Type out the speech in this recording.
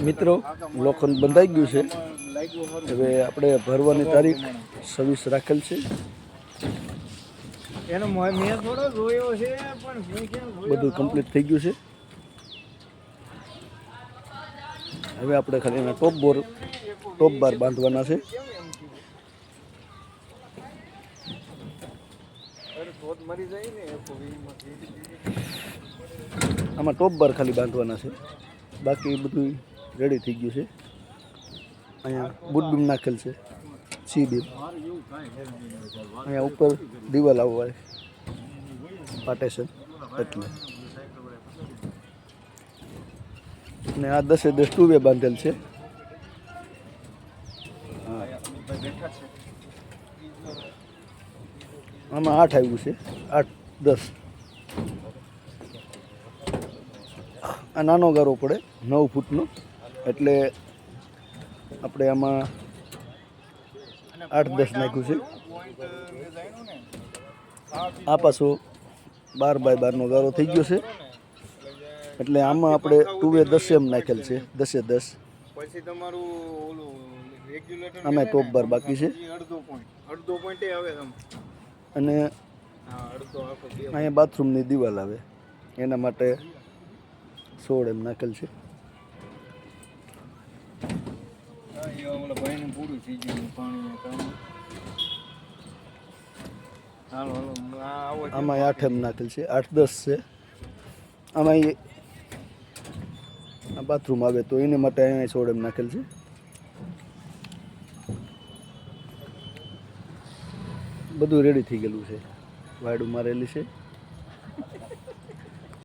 મિત્રો લોખંડ બંધાઈ ગયું છે. હવે આપણે ભરવાની તારીખ 26 રાખેલ છે. બધું કમ્પ્લીટ થઈ ગયું છે. હવે આપણે ખાલી એના ટોપ બાર બાંધવાના છે. આમાં ટોપ બાર ખાલી બાંધવાના છે. બાકી બધું રેડી થઈ ગયું છે. અહીંયા બુટ બીમ નાખેલ છે, સી બીમ. અહીંયા ઉપર દિવાલ આવવા પાર્ટેશન એટલે. અને આ 10 ટુવે બાંધેલ છે. આમાં 8 આવ્યું છે, 8 10. આ નાનો ગારો પડે 9 ફૂટનો, એટલે આપણે આમાં 8-10 નાખ્યું છે. આ પાછો 12 બાય 12નો ગારો થઈ ગયો છે, એટલે આમાં આપણે ટુવે 10 એમ નાખેલ છે, 10-10. આમાં ટોપ બાર બાકી છે. અને અહીંયા બાથરૂમની દિવાલ આવે એના માટે 16 એમ નાખેલ છે. આમાં 8 એમ નાખેલ છે, 8-10 છે. આમાં બાથરૂમ આવે તો એની માટે અહીંયા 16 એમ નાખેલ છે. બધું રેડી થઈ ગયેલું છે. વાયડું મારેલી છે.